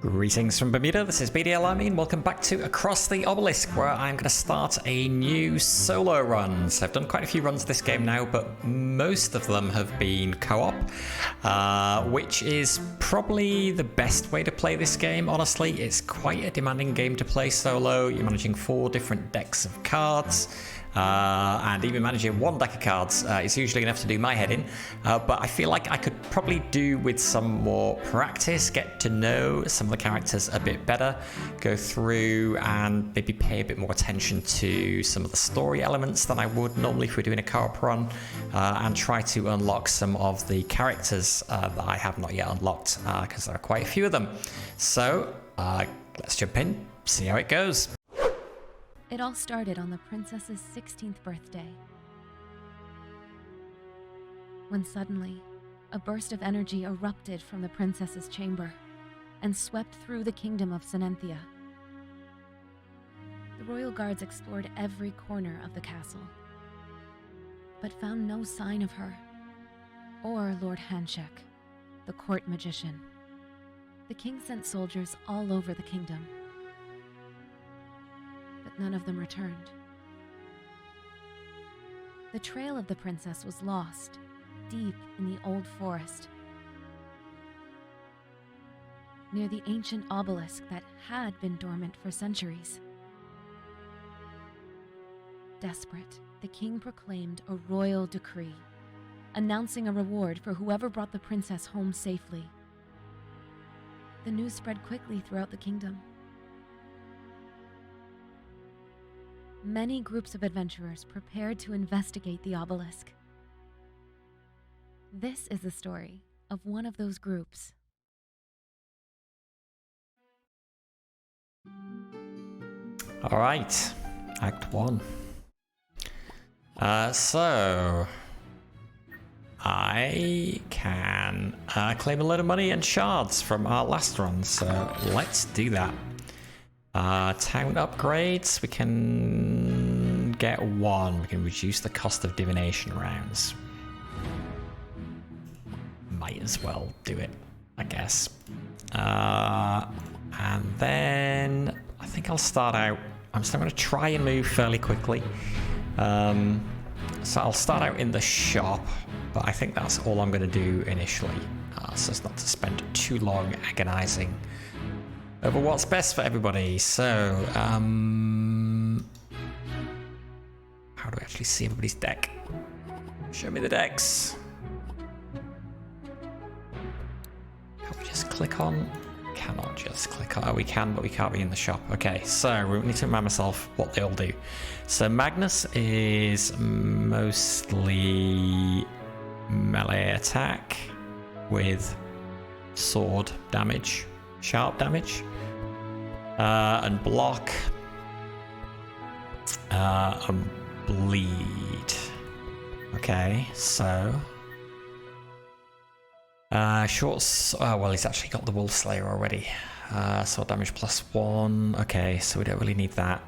Greetings from Bermuda, this is BDL Armin. Welcome back to Across the Obelisk, where I'm going to start a new solo run. So I've done quite a few runs this game now, but most of them have been co-op, which is probably the best way to play this game, honestly. It's quite a demanding game to play solo. You're managing 4 different decks of cards. And even managing 1 deck of cards is usually enough to do my head in, but I feel like I could probably do with some more practice, get to know some of the characters a bit better, go through and maybe pay a bit more attention to some of the story elements than I would normally if we're doing a co-op run, and try to unlock some of the characters that I have not yet unlocked, because there are quite a few of them. So let's jump in, see how it goes. It all started on the princess's 16th birthday, when suddenly, a burst of energy erupted from the princess's chamber and swept through the kingdom of Sinenthia. The royal guards explored every corner of the castle, but found no sign of her, or Lord Handshake, the court magician. The king sent soldiers all over the kingdom, but none of them returned. The trail of the princess was lost, deep in the old forest, near the ancient obelisk that had been dormant for centuries. Desperate, the king proclaimed a royal decree, announcing a reward for whoever brought the princess home safely. The news spread quickly throughout the kingdom. Many groups of adventurers prepared to investigate the obelisk. This is the story of one of those groups. All right, Act 1. So I can claim a load of money and shards from our last run, so let's do that. Town upgrades, we can get 1. We can reduce the cost of divination rounds. Might as well do it, I guess. And then I think I'll start out. I'm still going to try and move fairly quickly. So I'll start out in the shop, but I think that's all I'm going to do initially, so as not to spend too long agonizing over what's best for everybody. So, how do I actually see everybody's deck? Show me the decks. Can we just click on? Cannot just click on. Oh, we can, but we can't be in the shop. Okay, so we need to remind myself what they all do. So Magnus is mostly melee attack with sword damage, sharp damage, and block, and bleed. Okay, so shorts. Oh well, he's actually got the Wolf Slayer already. Sword damage +1. Okay, so we don't really need that.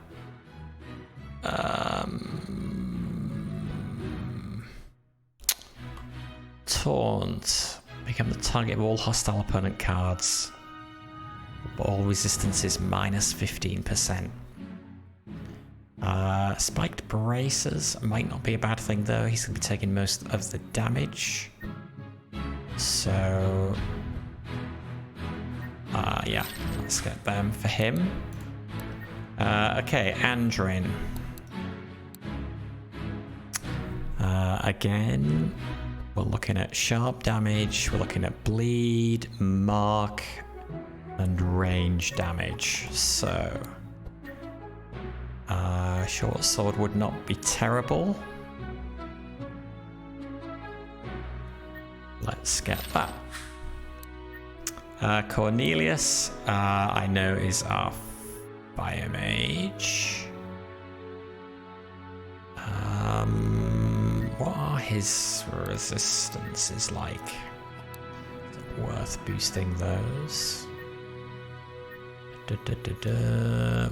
Taunt. Become the target of all hostile opponent cards. But all resistance is -15%. Spiked bracers might not be a bad thing though. He's going to be taking most of the damage. So, yeah, let's get them for him. Okay, Andrin. Again, we're looking at sharp damage, we're looking at bleed, mark, and range damage. So, short sword would not be terrible. Let's get that. Cornelius, I know, is our fire mage. What are his resistances like? Is it worth boosting those?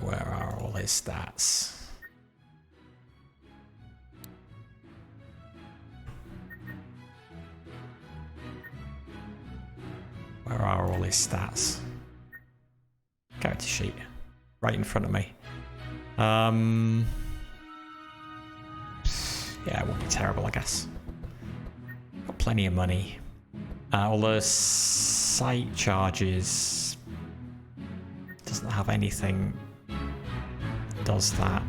Where are all his stats? Where are all his stats? Character sheet. Right in front of me. Yeah, it won't be terrible, I guess. Got plenty of money. All those site charges doesn't have anything that does that.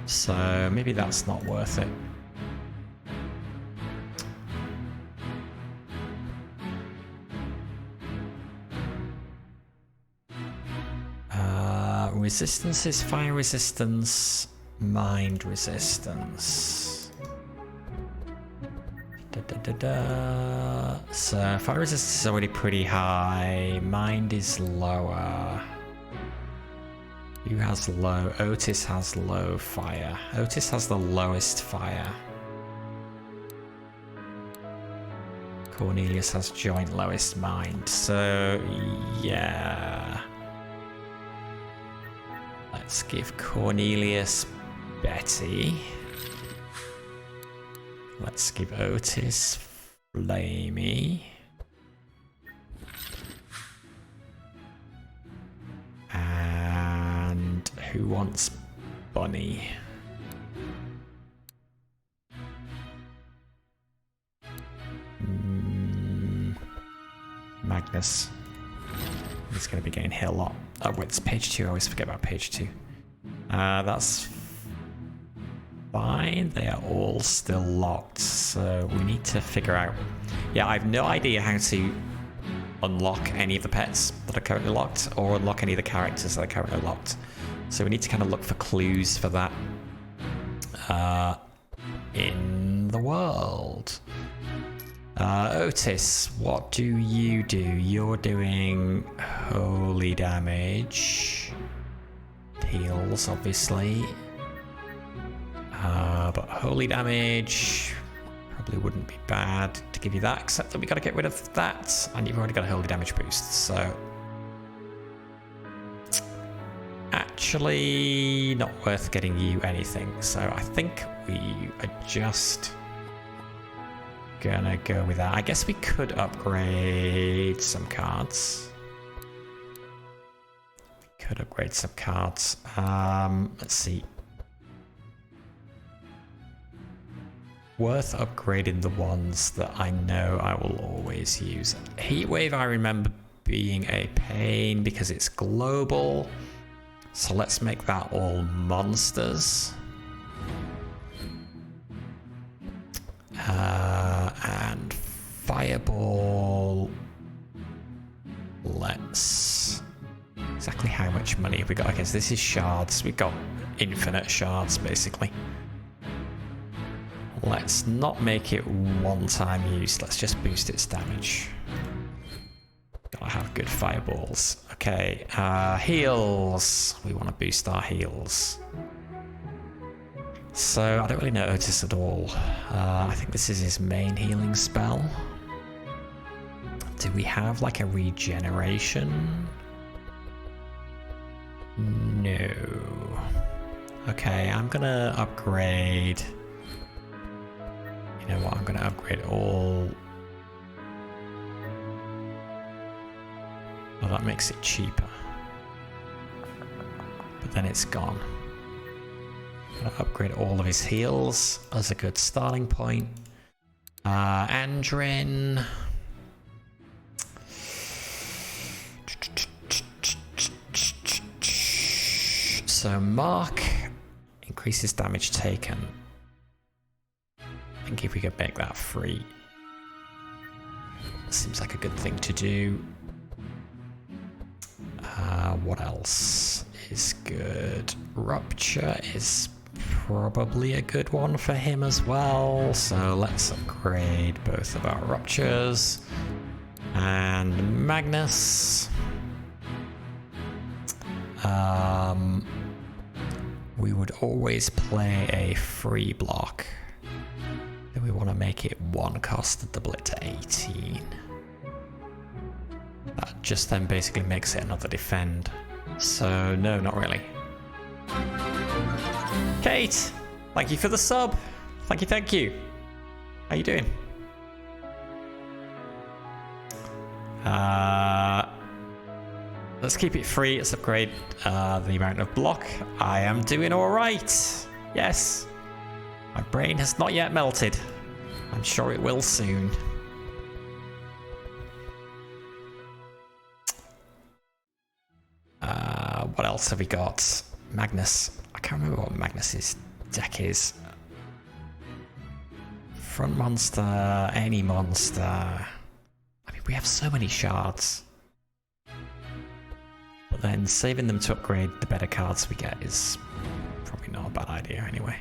So maybe that's not worth it. Resistance is fire resistance, mind resistance. So fire resistance is already pretty high. Mind is lower. Who has low? Otis has low fire. Otis has the lowest fire. Cornelius has joint lowest mind. So yeah. Let's give Cornelius Betty. Let's give Otis Flamey. And who wants Bunny? Magnus. He's going to be getting hit a lot. Oh, wait, it's page 2. I always forget about page 2. That's fine. They are all still locked. So we need to figure out... Yeah, I have no idea how to unlock any of the pets that are currently locked or unlock any of the characters that are currently locked. So we need to kind of look for clues for that in the world. Otis, what do? You're doing holy damage. Heals, obviously. But holy damage probably wouldn't be bad to give you that, except that we got to get rid of that, and you've already got a holy damage boost, so... Actually, not worth getting you anything, so I think we are just... gonna go with that. I guess we could upgrade some cards. Let's see. Worth upgrading the ones that I know I will always use. Heatwave, I remember being a pain because it's global. So let's make that all monsters. And Fireball. Let's... Exactly how much money have we got? Okay, so this is shards. We've got infinite shards, basically. Let's not make it one-time use. Let's just boost its damage. Gotta have good fireballs. Okay, heals. We want to boost our heals. So, I don't really know Otis at all. I think this is his main healing spell. Do we have like a regeneration? No. Okay, I'm gonna upgrade... You know what, I'm gonna upgrade all... Well, that makes it cheaper. But then it's gone. I'm gonna upgrade all of his heals as a good starting point. Andrin. So Mark increases damage taken. I think if we could make that free, seems like a good thing to do. What else is good? Rupture is probably a good one for him as well. So let's upgrade both of our ruptures. And Magnus. We would always play a free block. Do we want to make it 1 cost to double it to 18? That just then basically makes it another defend. So no, not really. Kate, thank you for the sub. Thank you. How you doing? Let's keep it free. Let's upgrade the amount of block. I am doing alright. Yes. My brain has not yet melted. I'm sure it will soon. What else have we got? Magnus. I can't remember what Magnus's deck is. Front monster, any monster. I mean, we have so many shards. But then saving them to upgrade the better cards we get is probably not a bad idea anyway.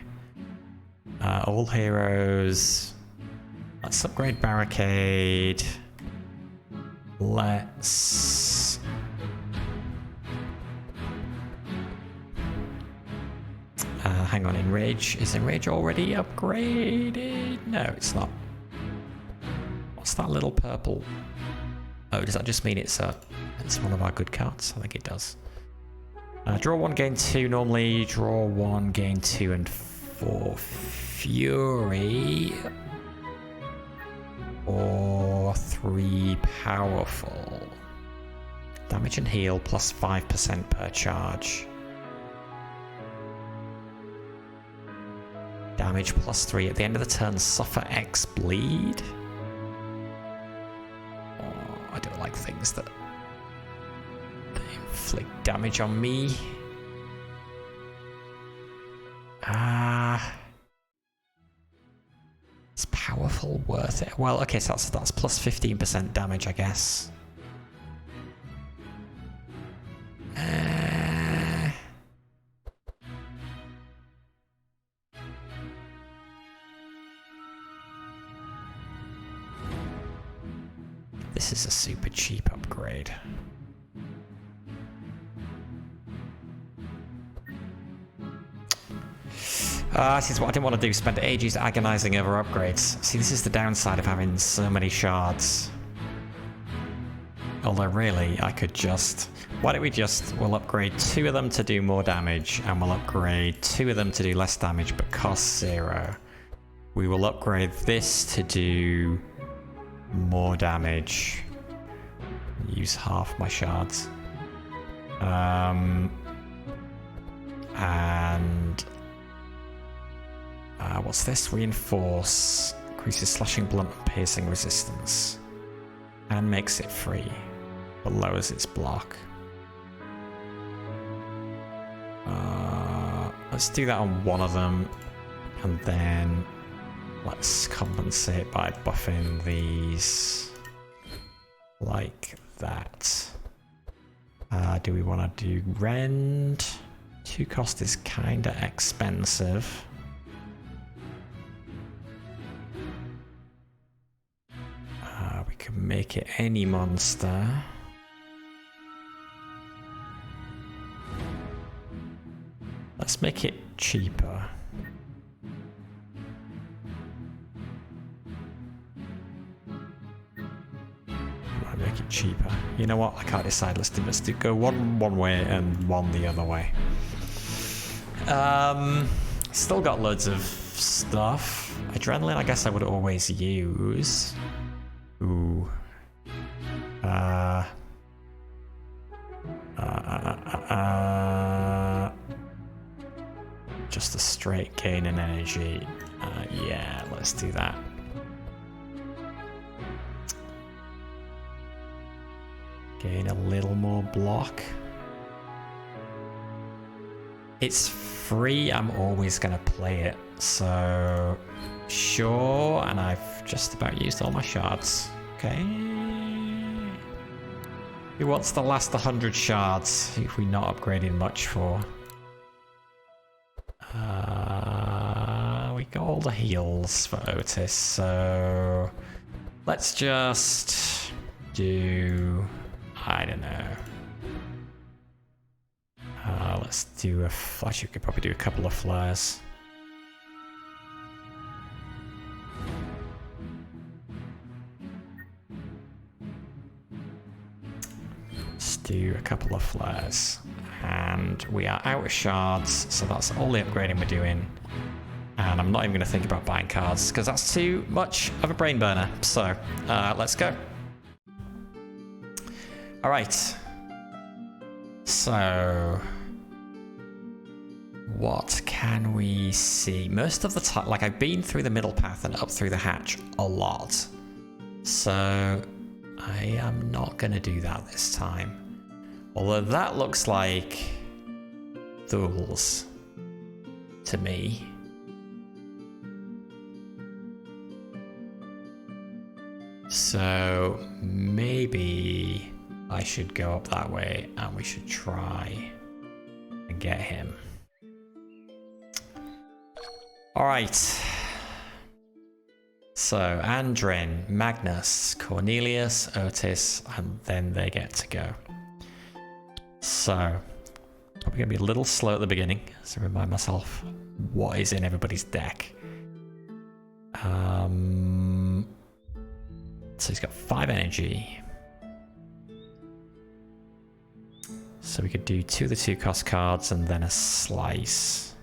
All heroes. Let's upgrade Barricade. Let's... hang on, Enrage. Is Enrage already upgraded? No, it's not. What's that little purple? Oh, does that just mean it's one of our good cards? I think it does. Draw 1, gain 2 normally. Draw 1, gain 2 and 4 Fury. Or 3 Powerful. Damage and heal plus 5% per charge. Damage plus 3 at the end of the turn. Suffer X bleed. Oh, I don't like things that inflict damage on me. Is powerful worth it? Well, okay, so that's plus 15% damage, I guess. This is a super cheap upgrade. This is what I didn't want to do, spend ages agonizing over upgrades. See, this is the downside of having so many shards. Although really, I could just... Why don't we just... We'll upgrade 2 of them to do more damage, and we'll upgrade 2 of them to do less damage, but cost 0. We will upgrade this to do more damage. Use half my shards. And... what's this? Reinforce. Increases slashing, blunt, and piercing resistance. And makes it free. But lowers its block. Let's do that on one of them. And then let's compensate by buffing these like that. Do we want to do Rend? 2 cost is kinda expensive. We can make it any monster. Let's make it cheaper. Might make it cheaper. You know what? I can't decide. Let's do go one way and one the other way. Still got loads of stuff. Adrenaline, I guess I would always use. Ooh. Just a straight gain in energy. Yeah, let's do that. Gain a little more block. It's free, I'm always gonna play it, so sure, and I've just about used all my shards. Okay. Who wants the last 100 shards if we're not upgrading much for? We got all the heals for Otis, so let's just do, I don't know. Let's do a flash. You could probably do a couple of flares. Let's do a couple of flares. And we are out of shards, so that's all the upgrading we're doing. And I'm not even going to think about buying cards, because that's too much of a brain burner. So, let's go. Alright. So, what can we see? Most of the time, like I've been through the middle path and up through the hatch a lot. So, I am not going to do that this time. Although that looks like Thools to me. So maybe I should go up that way and we should try and get him. Alright. So Andrin, Magnus, Cornelius, Otis, and then they get to go. So probably going to be a little slow at the beginning, so remind myself what is in everybody's deck. So he's got 5 energy. So we could do 2 of the 2 cost cards and then a slice.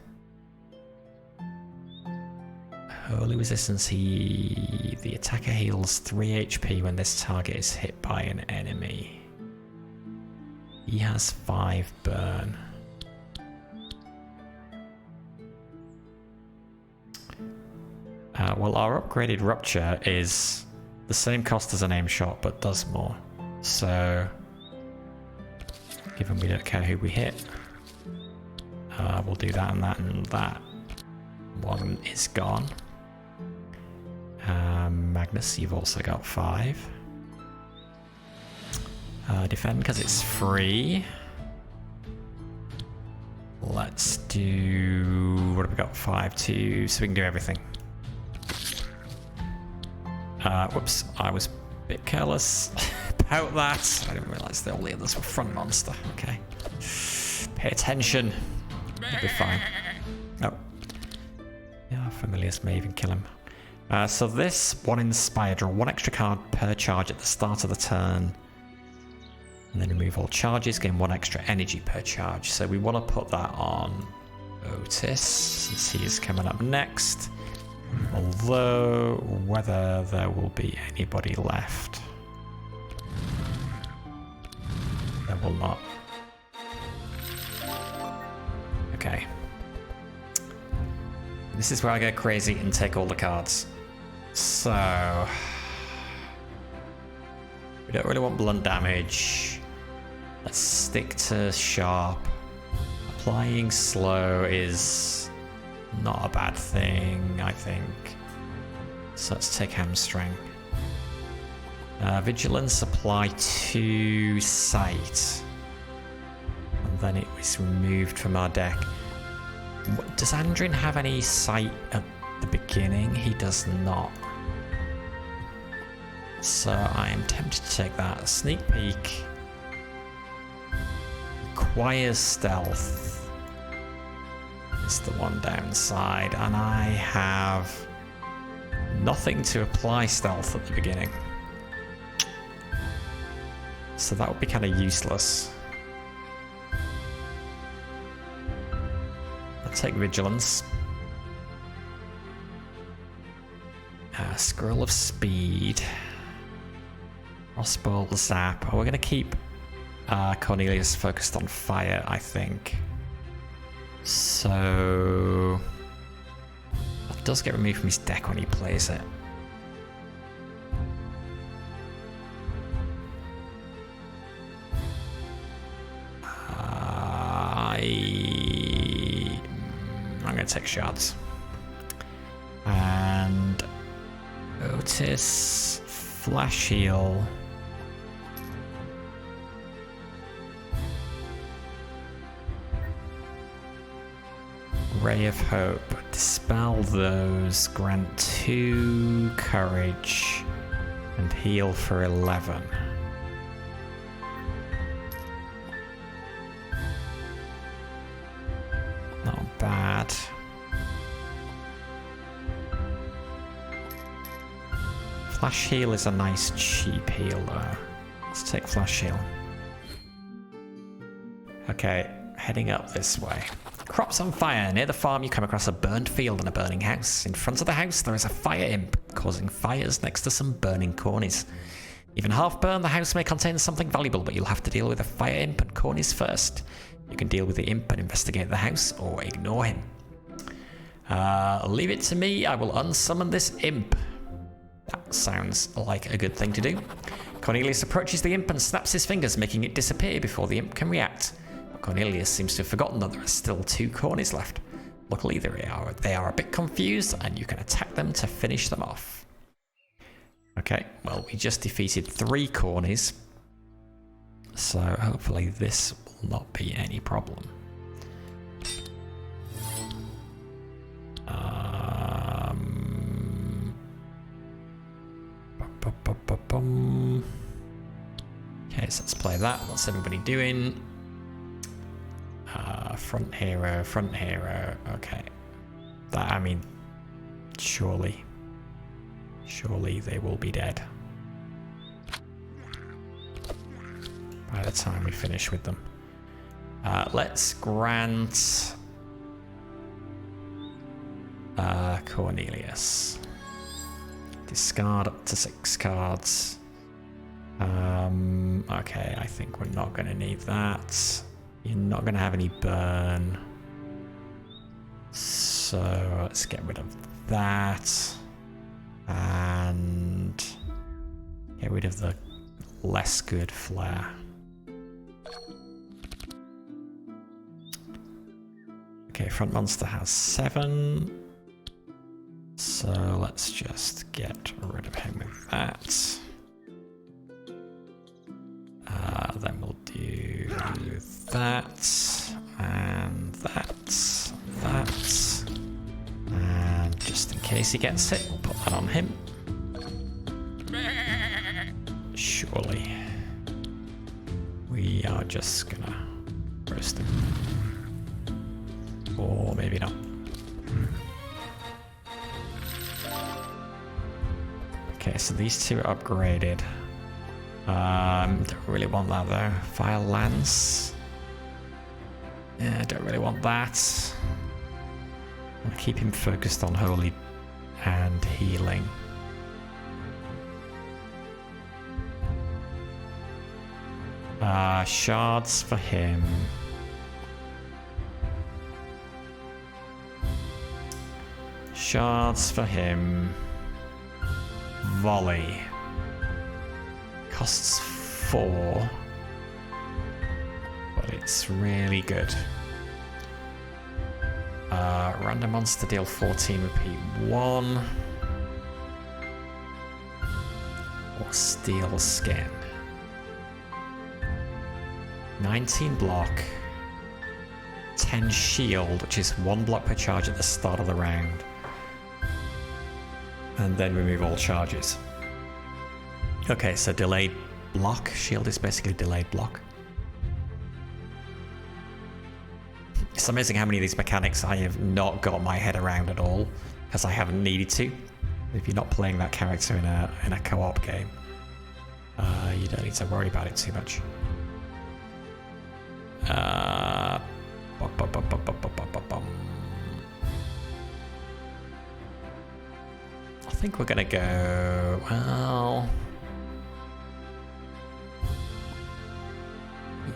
Holy Resistance, the attacker heals 3 HP when this target is hit by an enemy. He has 5 burn. Well, our upgraded Rupture is the same cost as an aim shot, but does more. So, given we don't care who we hit, we'll do that and that and that. One is gone. Magnus, you've also got 5. Defend because it's free. Let's do... what have we got? 5, 2, so we can do everything. Whoops, I was a bit careless about that. I didn't realise that all the others were front monster. Okay. Pay attention. You'll be fine. Oh. Yeah, Familiars may even kill him. So this one inspired, draw 1 extra card per charge at the start of the turn. And then remove all charges, gain 1 extra energy per charge. So we want to put that on Otis, since he is coming up next. Although, whether there will be anybody left. There will not. Okay. This is where I go crazy and take all the cards. So... we don't really want blunt damage. Let's stick to sharp. Applying slow is not a bad thing, I think. So let's take hamstring. Vigilance, apply to sight. And then it was removed from our deck. Does Andrin have any sight at the beginning? He does not. So I am tempted to take that. Sneak peek. Requires stealth. Is the one downside. And I have nothing to apply stealth at the beginning. So that would be kind of useless. I'll take vigilance. Scroll of speed. I'll spoil the zap. Oh, we're going to keep Cornelius focused on fire, I think. So... that does get removed from his deck when he plays it. I'm going to take shots. And Otis, Flash Heal. Ray of Hope. Dispel those. Grant 2 courage. And heal for 11. Not bad. Flash Heal is a nice cheap heal though. Let's take Flash Heal. Okay, heading up this way. Crops on fire. Near the farm you come across a burned field and a burning house. In front of the house there is a fire imp, causing fires next to some burning cornies. Even half-burned, the house may contain something valuable, but you'll have to deal with a fire imp and Cornies first. You can deal with the imp and investigate the house, or ignore him. Leave it to me, I will unsummon this imp. That sounds like a good thing to do. Cornelius approaches the imp and snaps his fingers, making it disappear before the imp can react. But Cornelius seems to have forgotten that there are still 2 Cornies left. Luckily, they are a bit confused, and you can attack them to finish them off. Okay, well, we just defeated 3 Cornies, so hopefully this will not be any problem. Okay, so let's play that. What's everybody doing? Front hero. Okay. That, I mean, surely they will be dead by the time we finish with them. Let's grant Cornelius. Discard up to 6 cards. Okay, I think we're not going to need that. You're not going to have any burn. So let's get rid of that. And get rid of the less good flare. Okay, front monster has 7. So let's just get rid of him with that. Then we'll do that, and that, and just in case he gets it, we'll put that on him. Surely. We are just gonna roast him. Or maybe not. Okay, so these 2 are upgraded. Don't really want that though. Fire Lance. Yeah, don't really want that. I'll keep him focused on Holy and Healing. Shards for him. Shards for him. Volley. Costs 4, but it's really good. Random monster deal 14, repeat 1. Or Steel Skin. 19 block, 10 shield, which is 1 block per charge at the start of the round. And then remove all charges. Okay, so delayed block. Shield is basically delayed block. It's amazing how many of these mechanics I have not got my head around at all, because I haven't needed to. If you're not playing that character in a co-op game, you don't need to worry about it too much. I think we're gonna go, well,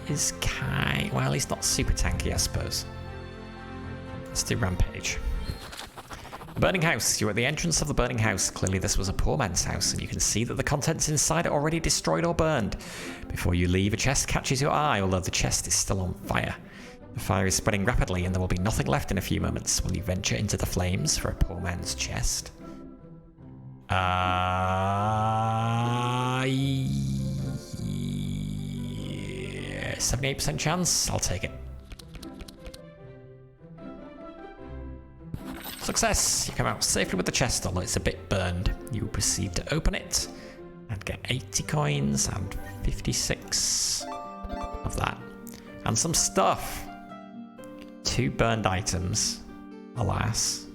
is Kai, well, he's not super tanky, I suppose. Let's do Rampage. Burning House. You're at the entrance of the burning house. Clearly this was a poor man's house, and you can see that the contents inside are already destroyed or burned. Before you leave, a chest catches your eye, although the chest is still on fire. The fire is spreading rapidly, and there will be nothing left in a few moments. Will you venture into the flames for a poor man's chest? 78% chance. I'll take it. Success! You come out safely with the chest, although it's a bit burned. You proceed to open it and get 80 coins and 56 of that. And some stuff. 2 burned items. Alas.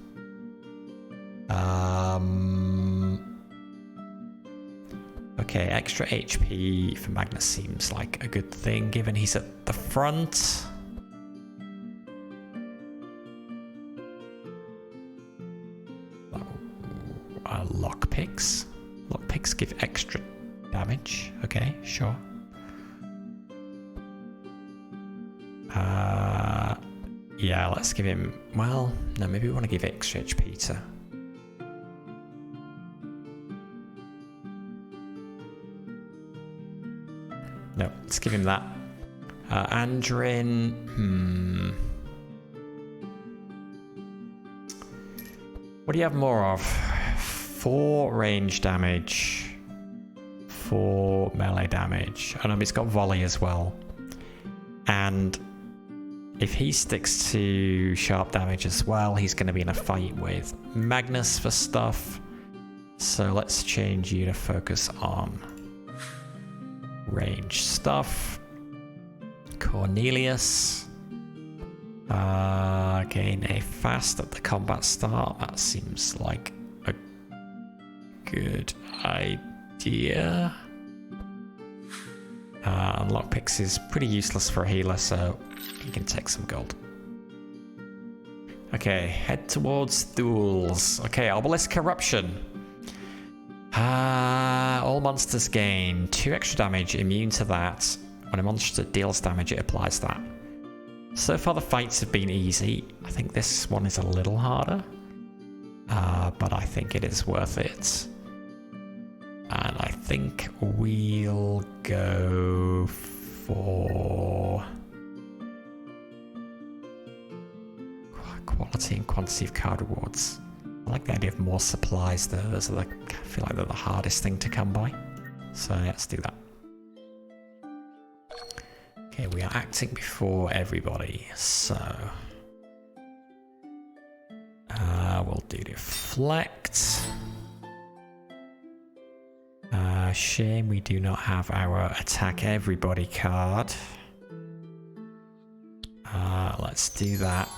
Okay, extra HP for Magnus seems like a good thing, given he's at the front. Lockpicks. Lockpicks give extra damage. Okay, sure. Yeah, let's give him... Well, no, maybe we want to give extra HP to... No, let's give him that. Andrin... What do you have more of? 4 range damage. 4 melee damage. Oh no, he's got volley as well. And if he sticks to sharp damage as well, he's going to be in a fight with Magnus for stuff. So let's change you to focus on range stuff. Cornelius. Gain a fast at the combat start. That seems like a good idea. Lockpicks is pretty useless for a healer, so he can take some gold. Okay, head towards duels. Okay, Obelisk Corruption. All monsters gain 2 extra damage, immune to that. When a monster deals damage, it applies that. So far the fights have been easy. I think this one is a little harder. But I think it is worth it. And I think we'll go for quality and quantity of card rewards. I like the idea of more supplies though. Those are I feel like they're the hardest thing to come by. So yeah, let's do that. Okay, we are acting before everybody, so we'll do deflect. Shame we do not have our attack everybody card. Let's do that.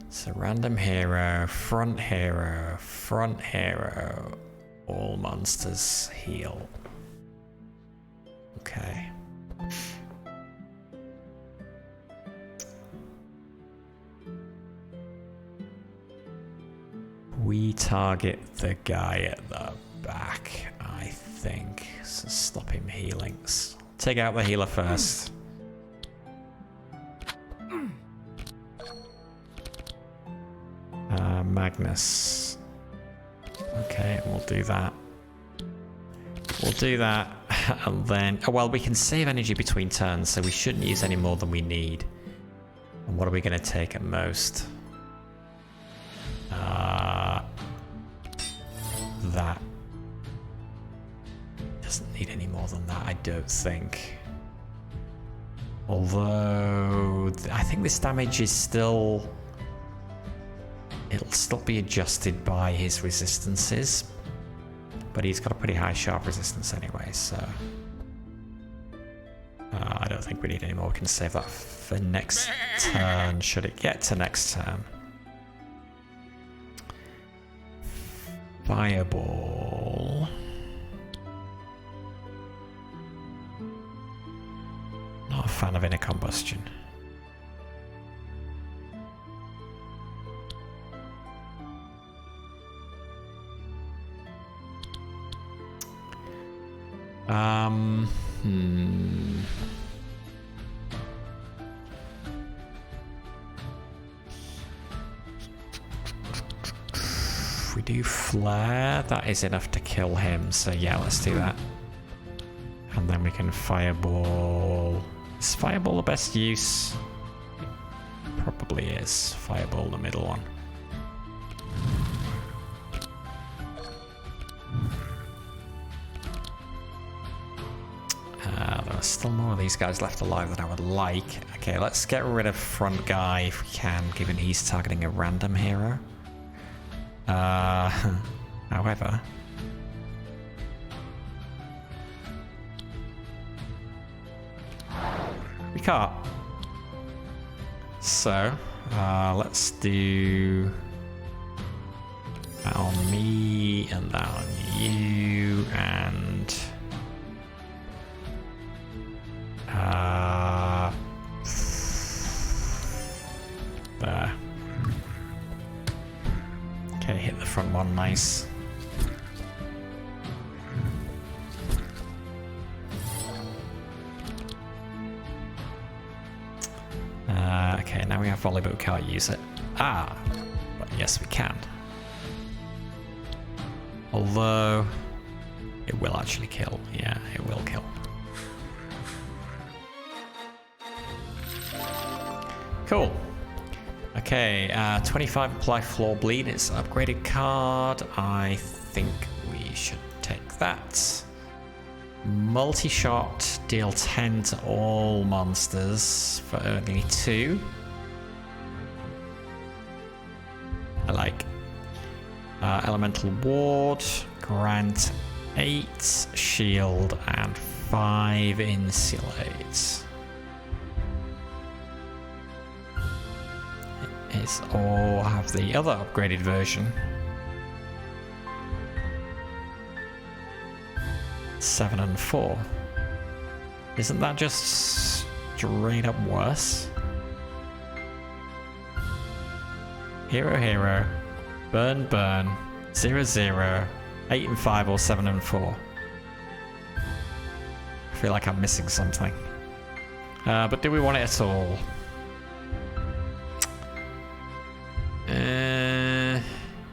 So random hero, front hero, all monsters heal. Okay. We target the guy at the back, I think. So stop him healing. Take out the healer first. Magnus. Okay, we'll do that. We'll do that, and then... Oh, well, we can save energy between turns, so we shouldn't use any more than we need. And what are we going to take at most? That. Doesn't need any more than that, I don't think. Although, I think this damage is still... It'll still be adjusted by his resistances. But he's got a pretty high sharp resistance anyway, so... I don't think we need any more. We can save that for next turn, should it get to next turn. Fireball. Not a fan of inner combustion. If we do flare, that is enough to kill him, so yeah, let's do that. And then we can fireball. Is fireball the best use? It probably is. Fireball the middle one. There's still more of these guys left alive than I would like. Okay, let's get rid of front guy if we can, given he's targeting a random hero. However... we can't. So, let's do... that on me, and that on you, and... there. Okay, hit the front one, nice. Okay, now we have volley, but we can't use it. Ah, but yes, we can. Although, it will actually kill. Yeah, it will kill. Cool. Okay, 25 apply floor bleed. It's an upgraded card. I think we should take that. Multi-shot, deal 10 to all monsters for only 2. I like. Elemental ward, grant 8 shield and 5 insulate. Or have the other upgraded version. 7 and 4. Isn't that just straight up worse? Hero, hero, burn, burn, 0, 0, 8 and 5 or 7 and 4. I feel like I'm missing something. But do we want it at all?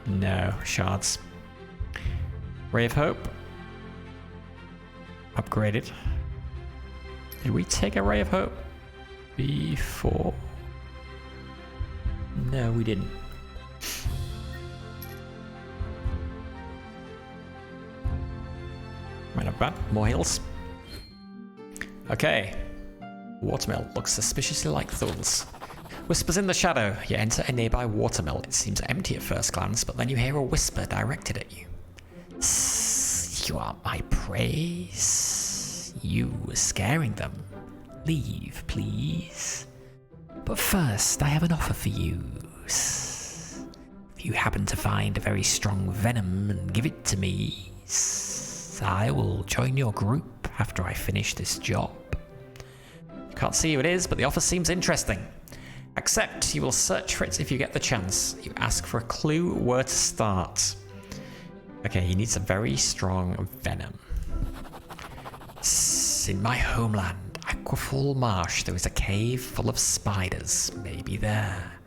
No, shards. Ray of Hope. Upgraded. Did we take a Ray of Hope before? No, we didn't. Right, not bad. More heals. Okay. Watermill looks suspiciously like Thul's. Whispers in the shadow. You enter a nearby watermill. It seems empty at first glance, but then you hear a whisper directed at you. You are my prey. You were scaring them. Leave, please. But first, I have an offer for you. If you happen to find a very strong venom and give it to me, I will join your group after I finish this job. Can't see who it is, but the offer seems interesting. Accept. You will search for it if you get the chance. You ask for a clue where to start. Okay, he needs a very strong venom. In my homeland, Aquafall Marsh, there is a cave full of spiders. Maybe there.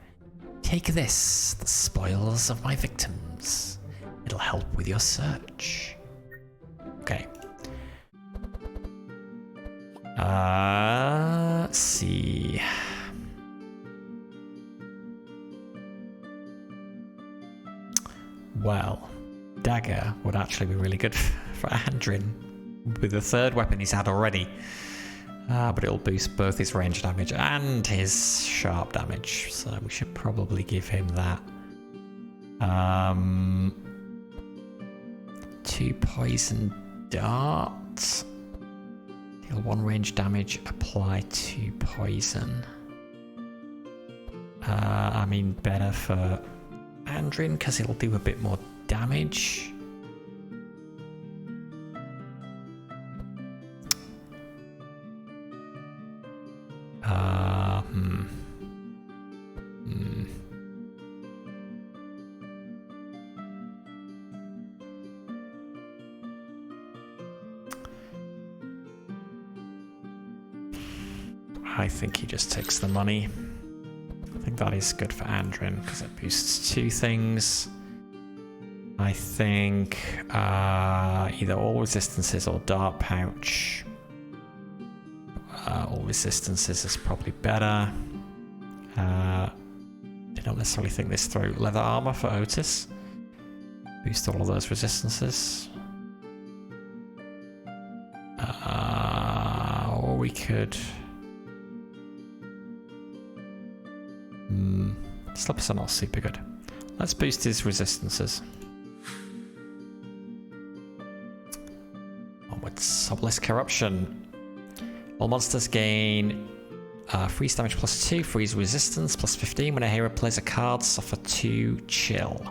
Take this, the spoils of my victims. It'll help with your search. Okay. Let's see. Well, dagger would actually be really good for Andrin with the third weapon he's had already. But it'll boost both his range damage and his sharp damage, so we should probably give him that. 2 poison darts. Deal 1 range damage, apply 2 poison. I mean, better for Andrin because it'll do a bit more damage. I think he just takes the money. I think that is good for Andrin because it boosts 2 things. I think either all resistances or dart pouch. All resistances is probably better. I don't necessarily think this through. Leather armor for Otis. Boost all of those resistances. Or we could... Slippers are not super good. Let's boost his resistances. Onwards. Obelisk Corruption. All monsters gain freeze damage plus 2, freeze resistance plus 15. When a hero plays a card, suffer 2 chill.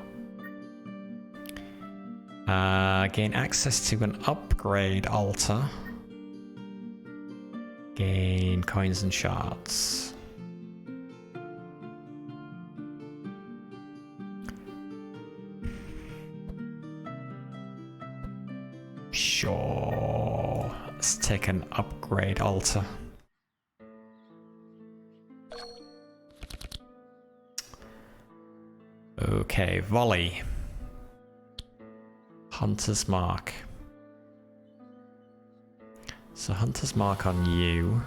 Gain access to an upgrade altar. Gain coins and shards. Sure. Let's take an upgrade altar. Okay, volley. Hunter's mark. So Hunter's mark on you.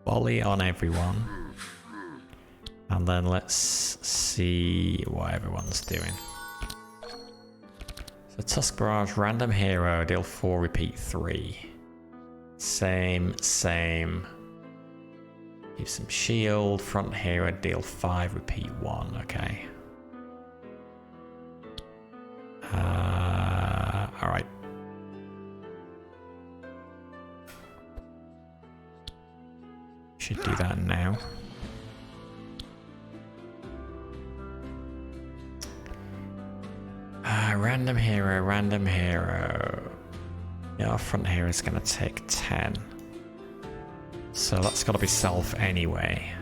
Volley on everyone. And then let's see what everyone's doing. So Tusk Barrage, random hero, deal 4, repeat 3. Same. Give some shield, front hero, deal 5, repeat 1, okay. Alright. Should do that now. Random hero. Yeah, our front hero is going to take 10. So that's got to be self anyway.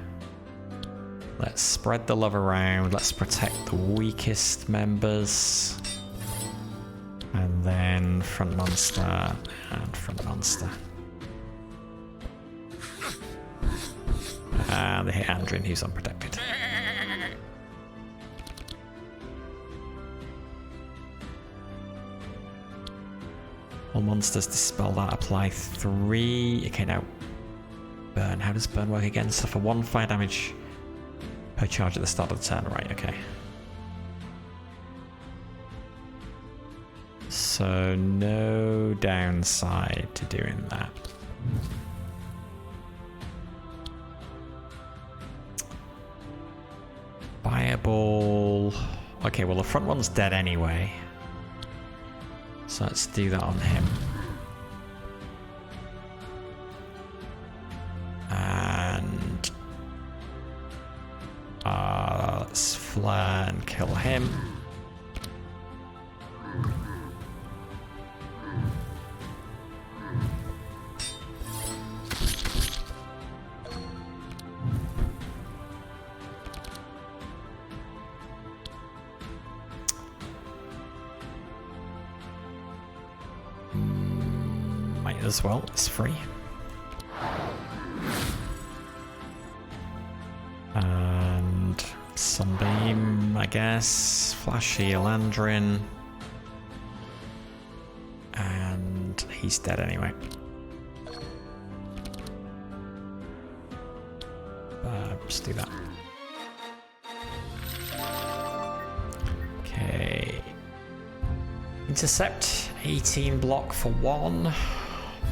Let's spread the love around. Let's protect the weakest members. And then front monster and front monster. And they hit Andrin, who's unprotected. All monsters dispel that, apply 3. Okay, now burn. How does burn work again? Suffer 1 fire damage per charge at the start of the turn. Right, okay. So no downside to doing that. Fireball. Okay, well the front one's dead anyway. So let's do that on him. And let's flare and kill him. As well, it's free. And Sunbeam, I guess. Flash Heal Andrin. And he's dead anyway. Just do that. Okay. Intercept, 18 block for 1.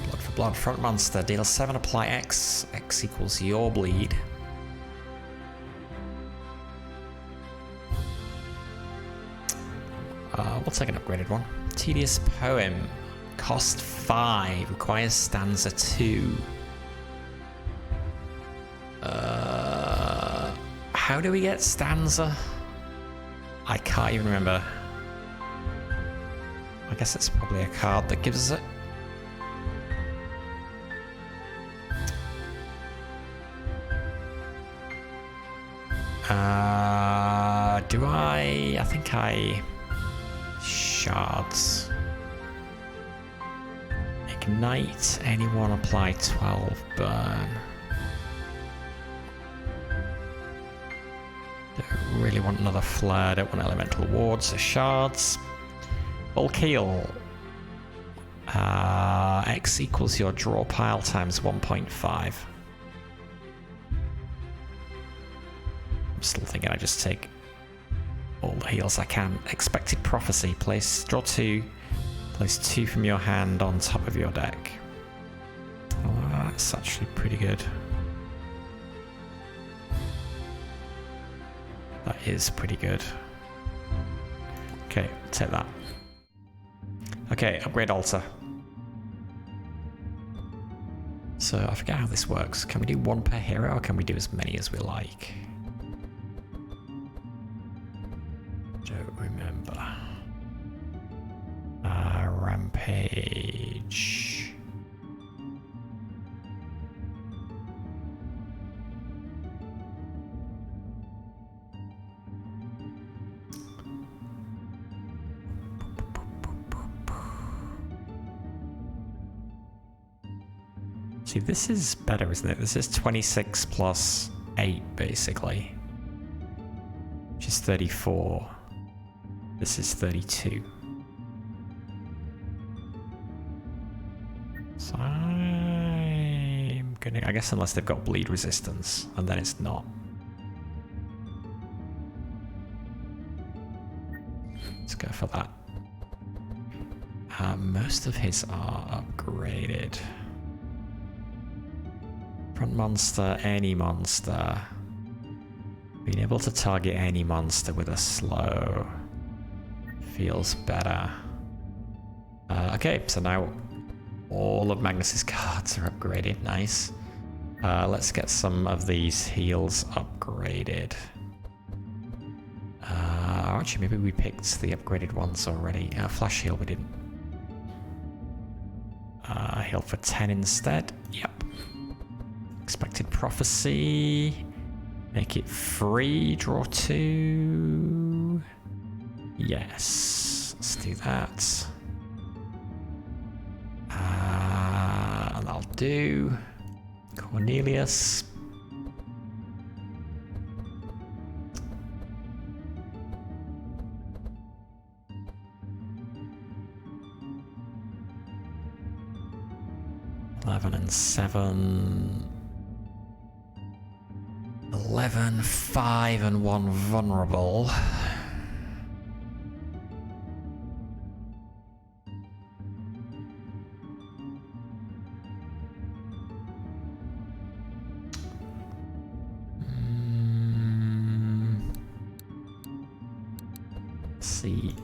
Blood for blood, front monster, deal 7, apply X. X equals your bleed. We'll take an upgraded one. Tedious Poem, cost 5, requires stanza 2. How do we get stanza? I can't even remember. I guess it's probably a card that gives us it. Do I think I... Shards. Ignite, anyone apply 12 burn. Don't really want another flare, don't want elemental wards, so shards. Bulk heal. X equals your draw pile times 1.5. I'm still thinking I just take all the heals I can. Expected Prophecy. Draw 2. Place 2 from your hand on top of your deck. Oh, that's actually pretty good. That is pretty good. Okay, take that. Okay, upgrade altar. So I forget how this works. Can we do 1 per hero or can we do as many as we like? Don't remember. Rampage. See, this is better, isn't it? This is 26 plus 8, basically. Which is 34. This is 32. So I'm gonna... I guess unless they've got bleed resistance, and then it's not. Let's go for that. Most of his are upgraded. Front monster, any monster. Being able to target any monster with a slow feels better. Okay, so now all of Magnus's cards are upgraded. Nice. Let's get some of these heals upgraded. Actually, maybe we picked the upgraded ones already. Flash heal we didn't. Heal for 10 instead. Yep. Expected prophecy. Make it free. Draw 2. Yes. Let's do that. And I'll do Cornelius. And 7, 11, 5, and 1 vulnerable. Let's see.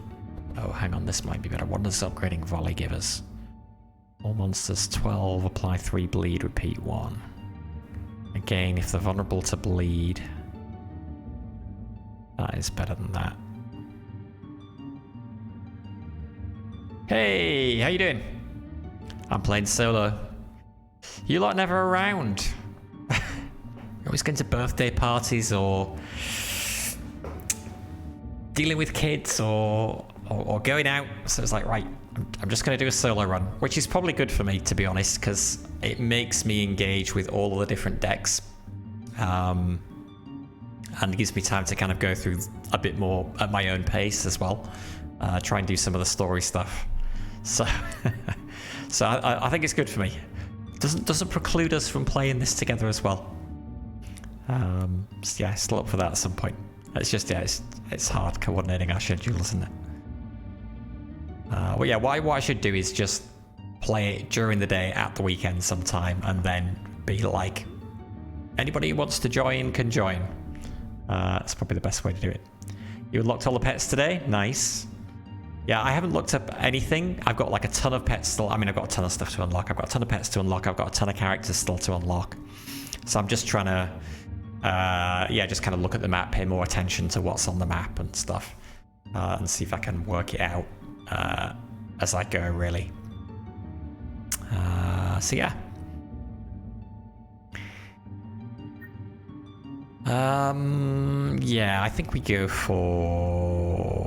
Oh, hang on, this might be better. What does upgrading volley give us? All monsters 12, apply 3 bleed, repeat 1. Again, if they're vulnerable to bleed, that is better than that. Hey, how you doing? I'm playing solo. You lot never around. You're always going to birthday parties or dealing with kids or going out. So it's like, right, I'm just going to do a solo run, which is probably good for me, to be honest, because it makes me engage with all of the different decks, and gives me time to kind of go through a bit more at my own pace as well. Try and do some of the story stuff. So, I think it's good for me. Doesn't preclude us from playing this together as well. So yeah, still up for that at some point. It's just it's hard coordinating our schedule, isn't it? Well, yeah, what I should do is just play it during the day at the weekend sometime, and then be like, anybody who wants to join can join. That's probably the best way to do it. You unlocked all the pets today? Nice. Yeah, I haven't looked up anything. I've got like a ton of pets still. I mean, I've got a ton of stuff to unlock. I've got a ton of pets to unlock. I've got a ton of characters still to unlock. So I'm just trying to, just kind of look at the map, pay more attention to what's on the map and stuff, and see if I can work it out as I go, really. So yeah. Yeah, I think we go for...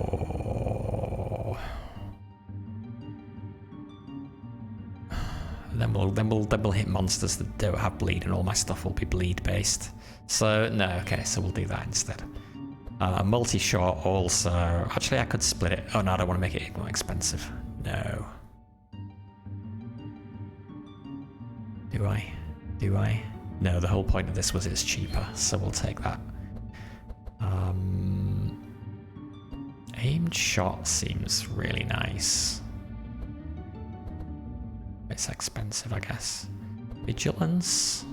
Then we'll hit monsters that don't have bleed, and all my stuff will be bleed based. So no, okay, so we'll do that instead. Multi-shot also. Actually, I could split it. Oh no, I don't want to make it more expensive. No. Do I? No, the whole point of this was it's cheaper, so we'll take that. Aimed shot seems really nice. It's expensive, I guess. Vigilance.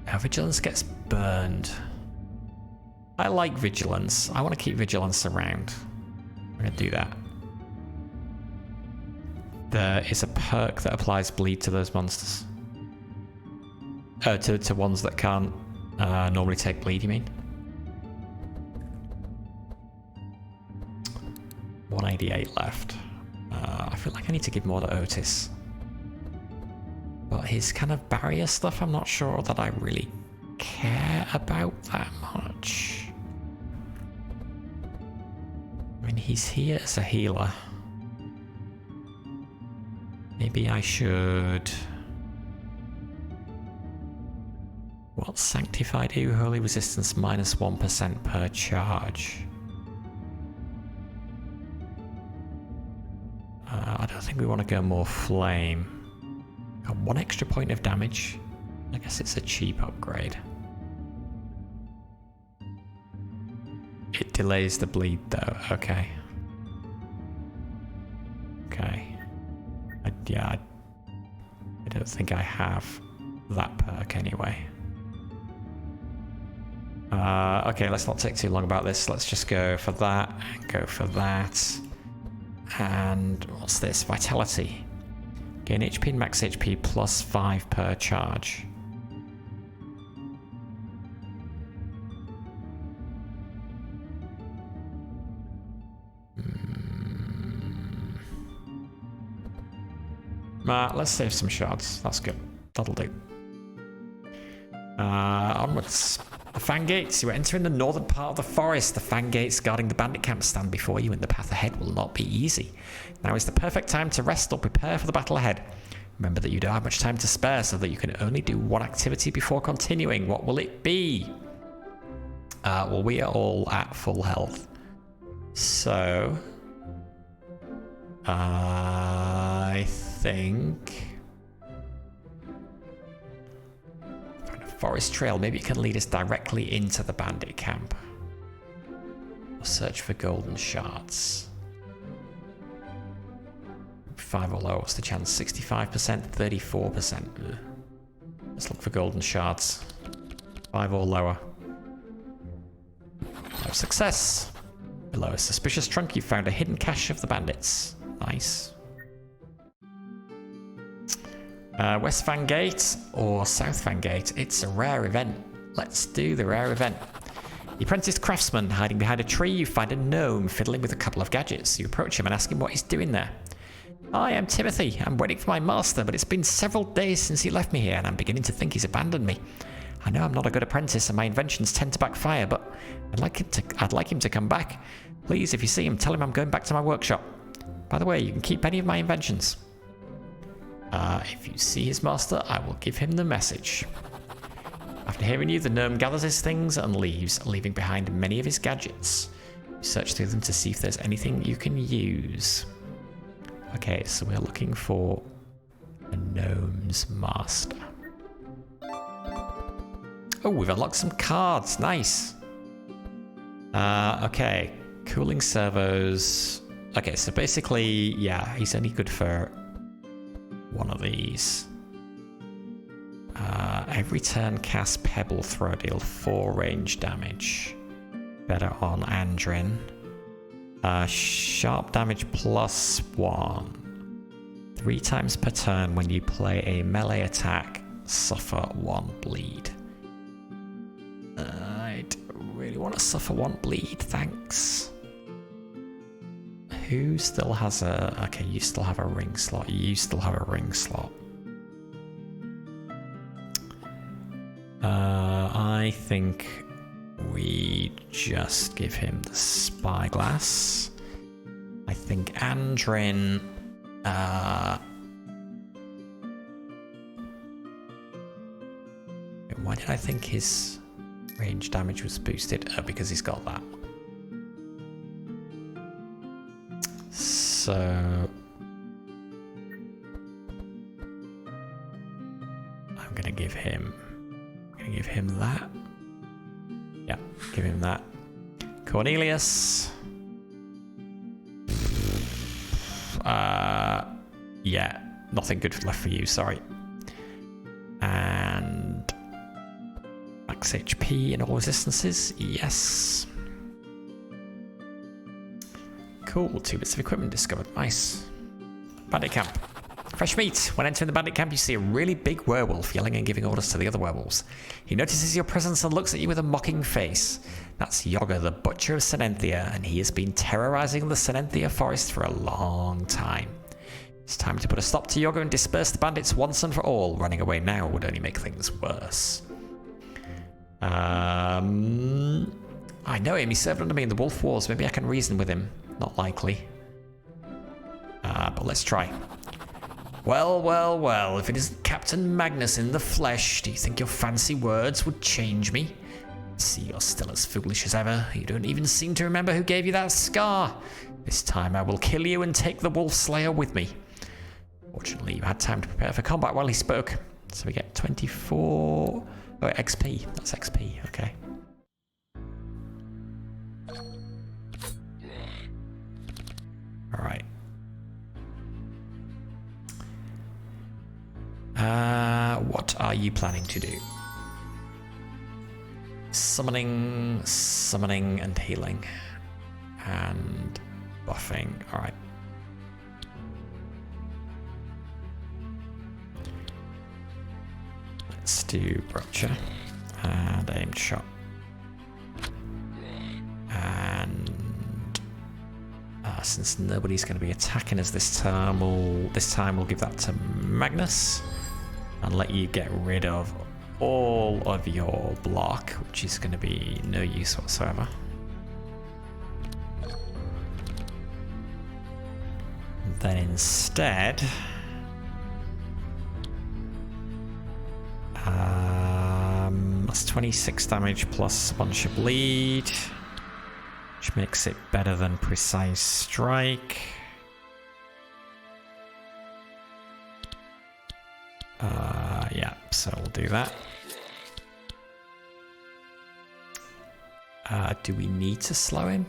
Now, vigilance gets burned. I like vigilance. I want to keep vigilance around. I'm going to do that. There is a perk that applies bleed to those monsters. To ones that can't normally take bleed, you mean? 188 left. I feel like I need to give more to Otis. But his kind of barrier stuff, I'm not sure that I really care about that much. I mean, he's here as a healer. Maybe I should What's Sanctify do? Holy resistance minus 1% per charge. I don't think we want to go more flame. Got 1 extra point of damage. I guess it's a cheap upgrade. It delays the bleed though, okay. Okay. I don't think I have that perk anyway. Okay, let's not take too long about this. Let's just go for that, and go for that. And what's this? Vitality. Gain HP and max HP plus 5 per charge. Let's save some shards. That's good. That'll do. Onwards. The Fang Gates. You are entering the northern part of the forest. The Fang Gates guarding the bandit camp stand before you, and the path ahead will not be easy. Now is the perfect time to rest or prepare for the battle ahead. Remember that you don't have much time to spare, so that you can only do one activity before continuing. What will it be? Well, we are all at full health. So... I think... Find a forest trail. Maybe it can lead us directly into the bandit camp. Or search for golden shards. 5 or lower. What's the chance? 65%, 34%. Ugh. Let's look for golden shards. 5 or lower. No success. Below a suspicious trunk, you found a hidden cache of the bandits. Nice. West Fang Gate or South Fang Gate? It's a rare event. Let's do the rare event. The apprentice craftsman hiding behind a tree. You find a gnome fiddling with a couple of gadgets. You approach him and ask him what he's doing there. Hi, I'm Timothy. I'm waiting for my master, but it's been several days since he left me here, and I'm beginning to think he's abandoned me. I know I'm not a good apprentice, and my inventions tend to backfire, but I'd like him to come back. Please, if you see him, tell him I'm going back to my workshop. By the way, you can keep any of my inventions. If you see his master, I will give him the message. After hearing you, the gnome gathers his things and leaves, leaving behind many of his gadgets. You search through them to see if there's anything you can use. Okay, so we're looking for a gnome's master. Oh, we've unlocked some cards. Nice. Okay. Cooling servos. Okay, so basically, yeah, he's only good for one of these. Every turn cast Pebble Throw, deal 4 range damage. Better on Andrin. Sharp damage plus 1. 3 times per turn when you play a melee attack, suffer 1 bleed. I don't really want to suffer 1 bleed, thanks. Who still has a... Okay, you still have a ring slot. You still have a ring slot. I think we just give him the spyglass. I think Andrin... why did I think his range damage was boosted? Oh, because he's got that. So... I'm gonna give him that. Yeah, give him that. Cornelius. Yeah, nothing good left for you, sorry. And max HP and all resistances, yes. Cool, 2 bits of equipment discovered, nice. Bandit camp. Fresh meat. When entering the bandit camp, you see a really big werewolf yelling and giving orders to the other werewolves. He notices your presence and looks at you with a mocking face. That's Yogger, the Butcher of Senenthia, and he has been terrorizing the Senenthia forest for a long time. It's time to put a stop to Yogger and disperse the bandits once and for all. Running away now would only make things worse. I know him. He served under me in the Wolf Wars. Maybe I can reason with him. Not likely. But let's try. Well, well, well, if it isn't Captain Magnus in the flesh, do you think your fancy words would change me? See, you're still as foolish as ever. You don't even seem to remember who gave you that scar. This time I will kill you and take the Wolf Slayer with me. Fortunately, you had time to prepare for combat while he spoke. So we get 24... Oh, XP. That's XP, okay. Alright. What are you planning to do? Summoning, and healing. And buffing. Alright. Let's do Brochure. And aimed shot. And since nobody's going to be attacking us this time, we'll give that to Magnus. And let you get rid of all of your block, which is going to be no use whatsoever. And then instead, that's 26 damage plus a bunch of bleed, which makes it better than Precise Strike. Yeah, so we'll do that. Do we need to slow him?